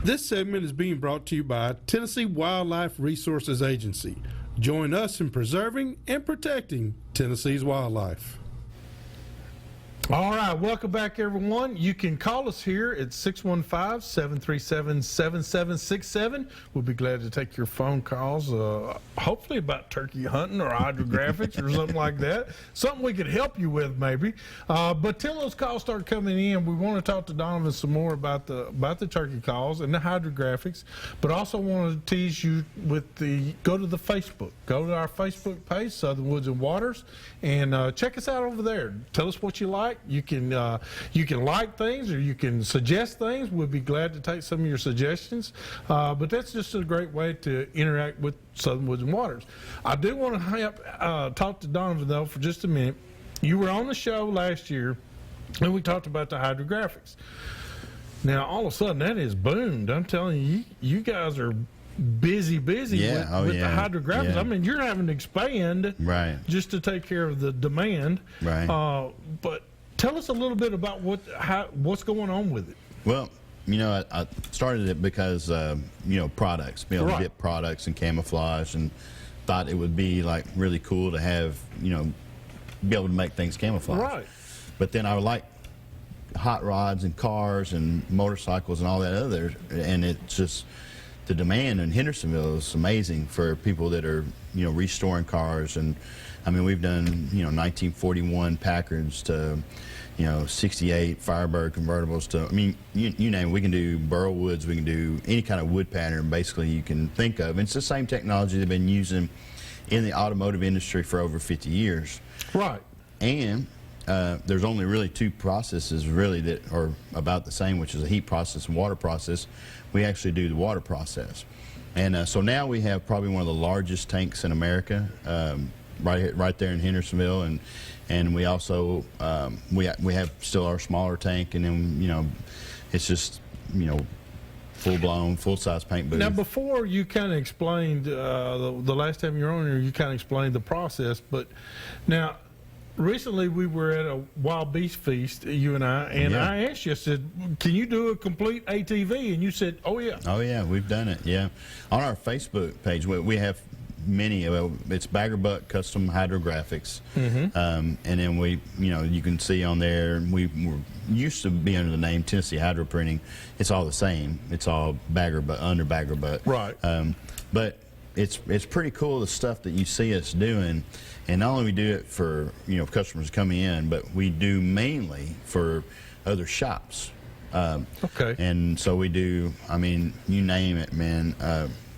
This segment is being brought to you by Tennessee Wildlife Resources Agency. Join us in preserving and protecting Tennessee's wildlife. All right, welcome back, everyone. You can call us here at 615-737-7767. We'll be glad to take your phone calls, hopefully about turkey hunting or hydrographics or something like that. Something we could help you with, maybe. But till those calls start coming in, we want to talk to Donovan some more about the turkey calls and the hydrographics, but also want to tease you with go to the Facebook. Go to our Facebook page, Southern Woods and Waters, and check us out over there. Tell us what you like. You can like things, or you can suggest things. We'd be glad to take some of your suggestions. But that's just a great way to interact with Southern Woods and Waters. I do want to talk to Donovan, though, for just a minute. You were on the show last year, and we talked about the hydrographics. Now, all of a sudden, that has boomed. I'm telling you, you guys are busy with the hydrographics. Yeah. I mean, you're having to expand just to take care of the demand. But tell us a little bit about what's going on with it. Well, I started it because products, be able to get products and camouflage, and thought it would be like really cool to have be able to make things camouflage. But then I would like hot rods and cars and motorcycles and all that other, and it's just the demand in Hendersonville is amazing for people that are restoring cars. And I mean, we've done 1941 Packards to 68 Firebird convertibles to, I mean, you name it. We can do burl woods, we can do any kind of wood pattern basically you can think of. And it's the same technology they've been using in the automotive industry for over 50 years. And there's only really two processes really that are about the same, which is a heat process and water process. We actually do the water process. And so now we have probably one of the largest tanks in America, right there in Hendersonville, and we also we have still our smaller tank, and then it's just full-blown, full-size paint booth. Now, before you kind of explained the last time you were on here, you kind of explained the process, but now recently we were at a wild beast feast, you and I asked you, I said, can you do a complete ATV? And you said, oh yeah. Oh yeah, we've done it, yeah. On our Facebook page, we have many, it's Bagger Buck Custom Hydrographics. And then you can see on there, we used to be under the name Tennessee Hydro Printing. It's all the same. It's all Bagger Buck, under Bagger Buck. But it's pretty cool, the stuff that you see us doing. And not only we do it for customers coming in, but we do mainly for other shops. And so we do, I mean, you name it, man.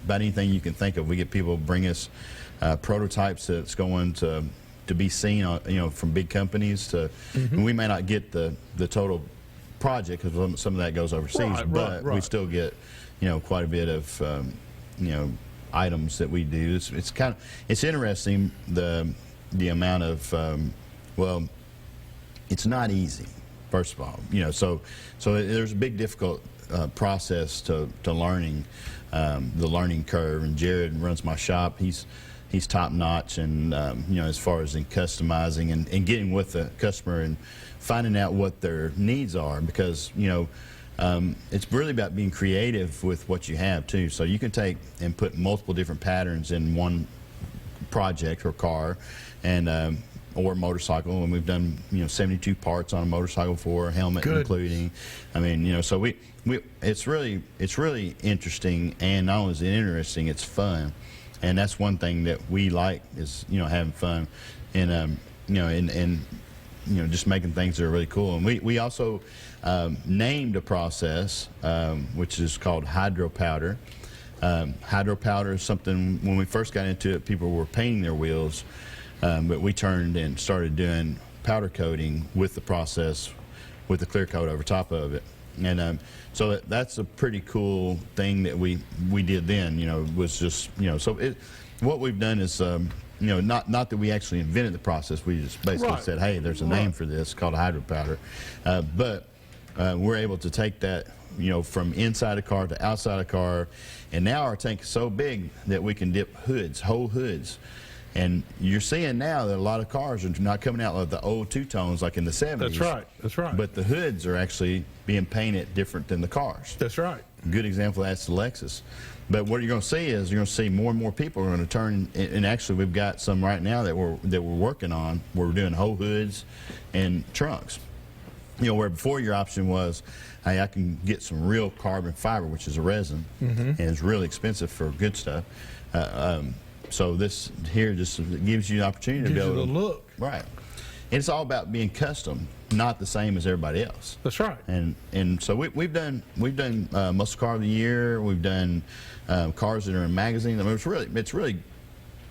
About anything you can think of. We get people bring us prototypes that's going to be seen, from big companies. To and we may not get the total project because some of that goes overseas, but we still get quite a bit of items that we do. It's interesting the amount of well, it's not easy, first of all, so there's a big difficult process to learning, the learning curve. And Jared runs my shop. He's top notch, and as far as in customizing and getting with the customer and finding out what their needs are, because it's really about being creative with what you have too. So you can take and put multiple different patterns in one project or car, and or motorcycle, and we've done 72 parts on a motorcycle for a helmet including. I mean, so it's really interesting, and not only is it interesting, it's fun, and that's one thing that we like is having fun, and just making things that are really cool. And we also named a process which is called hydro powder. Hydro powder is something, when we first got into it, people were painting their wheels, but we turned and started doing powder coating with the process, with the clear coat over top of it. And so that's a pretty cool thing that we did then, was just, so what we've done is, not that we actually invented the process, we just basically said, hey, there's a name for this called hydro powder. But we're able to take that, from inside a car to outside a car, and now our tank is so big that we can dip hoods, whole hoods. And you're seeing now that a lot of cars are not coming out like the old two-tones like in the 70s. That's right. But the hoods are actually being painted different than the cars. That's right. good example of that's the Lexus. But what you're going to see is you're going to see more and more people are going to turn. And actually, we've got some right now that we're working on. Where we're doing whole hoods and trunks. You know, where before your option was, hey, I can get some real carbon fiber, which is a resin, and it's really expensive for good stuff. So this here just gives you the opportunity to be able to look. Right. And it's all about being custom, not the same as everybody else. That's right. And so we've done Muscle Car of the Year. We've done cars that are in magazines. I mean, it's really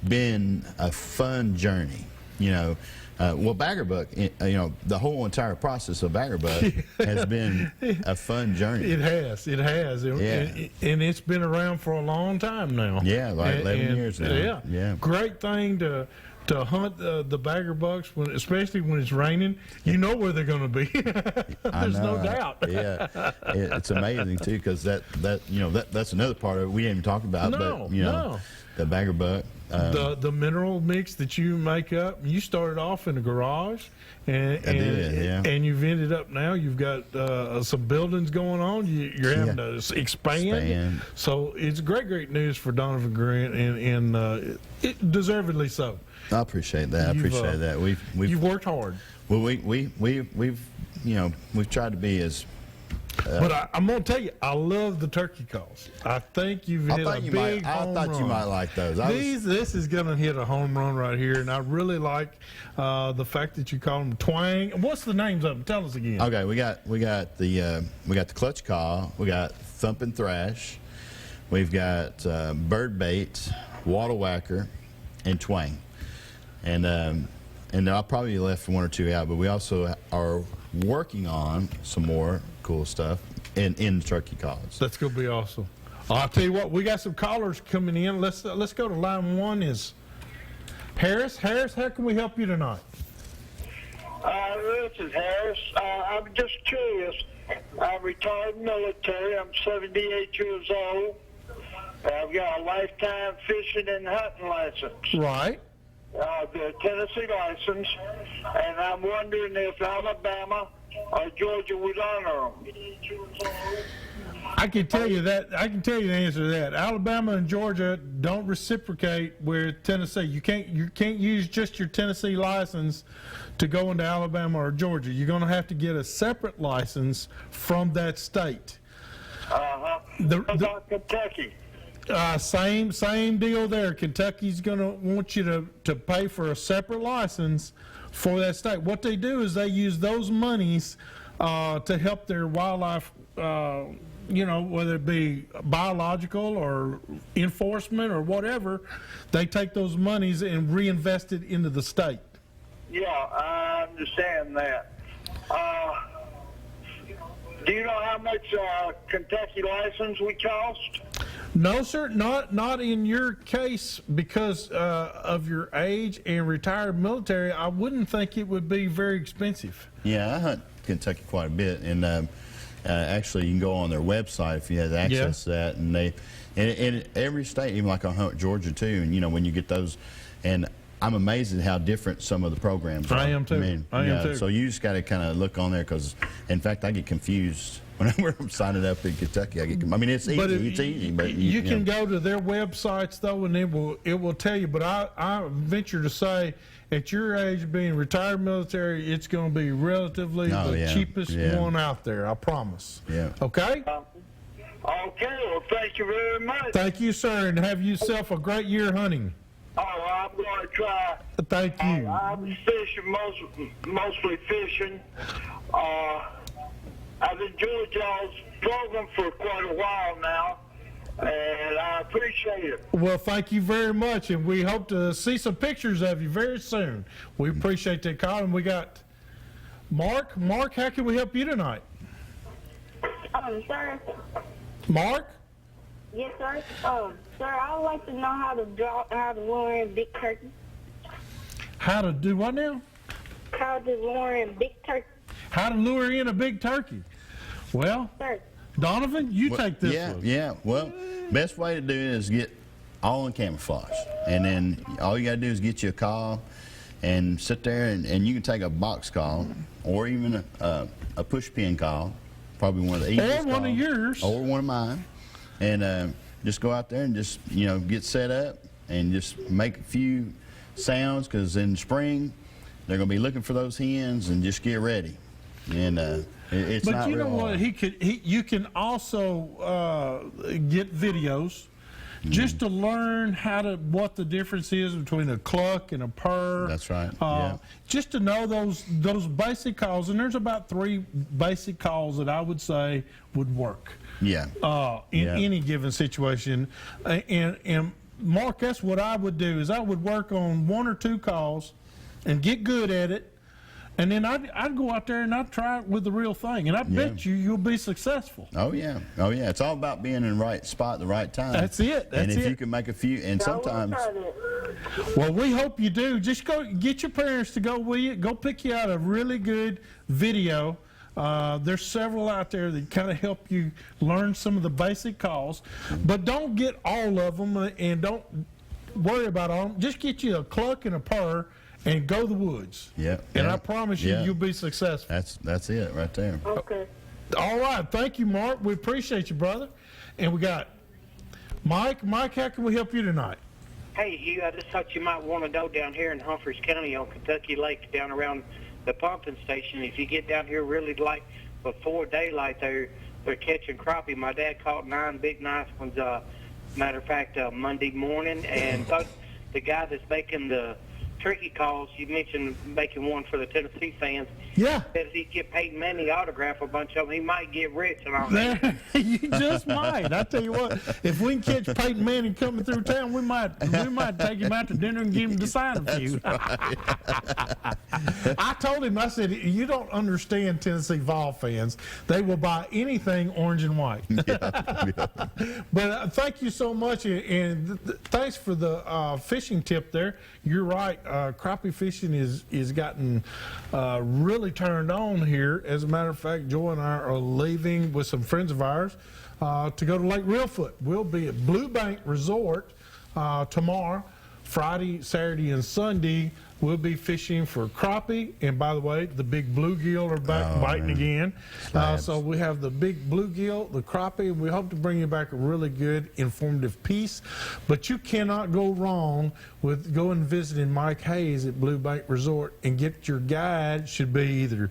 been a fun journey. You know, well, Bagger Buck, you know, the whole entire process of Bagger Buck has been a fun journey. It has. Yeah. And it's been around for a long time now. Yeah, like 11 years now. Yeah. Great thing to hunt the Bagger Bucks, especially when it's raining. You know where they're going to be. There's no doubt. Yeah, it's amazing too, because that's another part of it we didn't talk about. But the Bagger Buck. The mineral mix that you make up. You started off in a garage, and you've ended up now. You've got some buildings going on. You're having to expand. So it's great news for Donovan Grant, and it deservedly so. I appreciate that. You've worked hard. Well, we've tried to be as. But I'm going to tell you, I love the turkey calls. I think you've hit a big home run. I thought you might like those. This is going to hit a home run right here, and I really like the fact that you call them twang. What's the names of them? Tell us again. Okay, we got the clutch call. We got thump and thrash. We've got bird bait, wattle whacker, and twang. And I'll probably left one or two out, but we also are working on some more cool stuff in the turkey calls. That's gonna be awesome. I'll tell you what, we got some callers coming in. Let's go to line one. Is Harris? Harris, how can we help you tonight? This is Harris. I'm just curious. I'm retired military. I'm 78 years old. I've got a lifetime fishing and hunting license. Right. The Tennessee license, and I'm wondering if Alabama or Georgia would honor them. I can tell you that. I can tell you the answer to that. Alabama and Georgia don't reciprocate with Tennessee. You can't use just your Tennessee license to go into Alabama or Georgia. You're going to have to get a separate license from that state. What about Kentucky? Same deal there. Kentucky's going to want you to pay for a separate license for that state. What they do is they use those monies to help their wildlife, whether it be biological or enforcement or whatever. They take those monies and reinvest it into the state. Yeah, I understand that. Do you know how much Kentucky license would cost? No, sir, not in your case because of your age and retired military. I wouldn't think it would be very expensive. Yeah, I hunt Kentucky quite a bit, and actually you can go on their website if you have access to that, and in every state, even like I hunt Georgia too, and when you get those, and I'm amazed at how different some of the programs are. I am too. I am too. So you just got to kind of look on there because, in fact, I get confused. Whenever I'm signing up in Kentucky, it's easy. But you can go to their websites though, and it will tell you. But I venture to say, at your age, being retired military, it's going to be relatively the cheapest one out there. I promise. Yeah. Okay. Okay. Well, thank you very much. Thank you, sir, and have yourself a great year hunting. Oh, I'm going to try. Thank you. I'm fishing, mostly fishing. I've enjoyed y'all's program for quite a while now, and I appreciate it. Well, thank you very much, and we hope to see some pictures of you very soon. We appreciate that, Callin. We got Mark. Mark, how can we help you tonight? Sir. Mark? Yes, sir. Sir, I would like to know how to lure in big turkey. How to do what now? How to lure in big turkey. How to lure in a big turkey. Well, sir. Donovan, you take this one. Yeah. Well, best way to do it is get all in camouflage. And then all you got to do is get you a call and sit there, and you can take a box call or even a push pin call, probably one of the easiest. Or one of yours. Or one of mine. And just go out there and just, get set up and just make a few sounds, because in spring they're going to be looking for those hens, and just get ready. And it's But not you know real what? hard. You can also get videos just to learn what the difference is between a cluck and a purr. That's right. Yeah. Just to know those basic calls, and there's about 3 basic calls that I would say would work. Yeah. In Yeah. any given situation, and Mark, that's what I would do. Is I would work on 1 or 2 calls, and get good at it. And then I'd go out there and I'd try it with the real thing. And I bet you'll be successful. Oh, yeah. Oh, yeah. It's all about being in the right spot at the right time. That's it. And if you can make a few, and sometimes. Well, we hope you do. Just go get your parents to go with you. Go pick you out a really good video. There's several out there that kind of help you learn some of the basic calls. But don't get all of them, and don't worry about all of them. Just get you a cluck and a purr, and go to the woods. Yeah. And yeah, I promise you, you'll be successful. That's it right there. Okay. All right. Thank you, Mark. We appreciate you, brother. And we got Mike. Mike, how can we help you tonight? Hey, Hugh, I just thought you might want to know down here in Humphreys County on Kentucky Lake, down around the pumping station, if you get down here really like before daylight, they're catching crappie. My dad caught 9 big nice ones, matter of fact, Monday morning, and the guy that's making the turkey calls, you mentioned making one for the Tennessee fans. Yeah. Said if he get Peyton Manning autograph a bunch of them, he might get rich and all that. You just might. I tell you what, if we can catch Peyton Manning coming through town, we might take him out to dinner and give him to sign a few. I told him, I said, you don't understand Tennessee Vol fans. They will buy anything orange and white. But thank you so much, and thanks for the fishing tip there. You're right. Crappie fishing is gotten really turned on here. As a matter of fact, Joy and I are leaving with some friends of ours to go to Lake Reelfoot. We'll be at Blue Bank Resort tomorrow, Friday, Saturday, and Sunday. We'll be fishing for crappie, and by the way, the big bluegill are back biting again. So we have the big bluegill, the crappie, and we hope to bring you back a really good, informative piece. But you cannot go wrong with going and visiting Mike Hayes at Blue Bank Resort, and get your guide. Should be either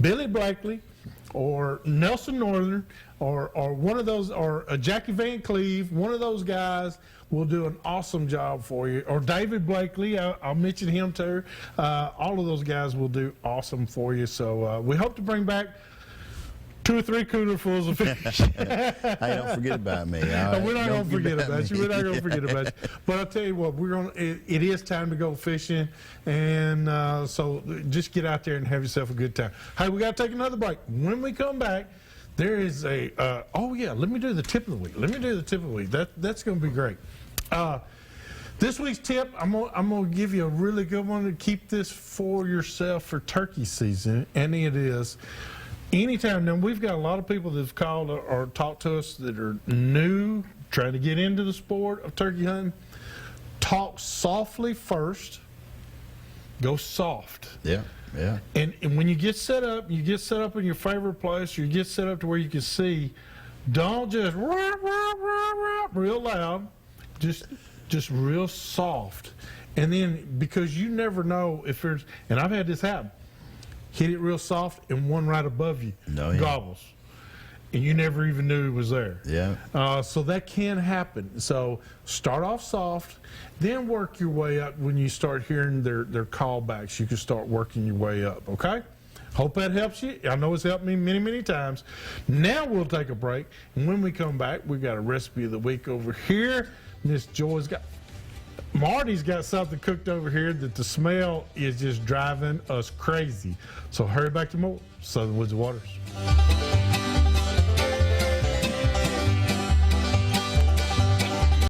Billy Blakely or Nelson Northern or one of those, or Jackie Van Cleve. One of those guys will do an awesome job for you. Or David Blakely, I'll mention him too. All of those guys will do awesome for you. So we hope to bring back 2 or 3 coolerfuls of fish. Hey, don't forget about me. All right? We're not going to forget about you. We're not going to Yeah. forget about you. But I'll tell you what, it is time to go fishing. And so just get out there and have yourself a good time. Hey, we got to take another break. When we come back, there is a, let me do the tip of the week. That's going to be great. This week's tip, I'm gonna give you a really good one to keep this for yourself for turkey season, and it is anytime. Now, we've got a lot of people that have called or talked to us that are new, trying to get into the sport of turkey hunting. Talk softly first. Go soft. Yeah, yeah. And when you get set up in your favorite place, or you get set up to where you can see. Don't just rah, rah, rah, rah, real loud. Just real soft. And then, because you never know if there's, and I've had this happen, hit it real soft and one right above you gobbles. And you never even knew it was there. Yeah. So that can happen. So start off soft, then work your way up. When you start hearing their callbacks, you can start working your way up, okay? Hope that helps you. I know it's helped me many, many times. Now we'll take a break. And when we come back, we've got a recipe of the week over here. Miss Joy's Marty's got something cooked over here that the smell is just driving us crazy. So hurry back to more Southern Woods and Waters.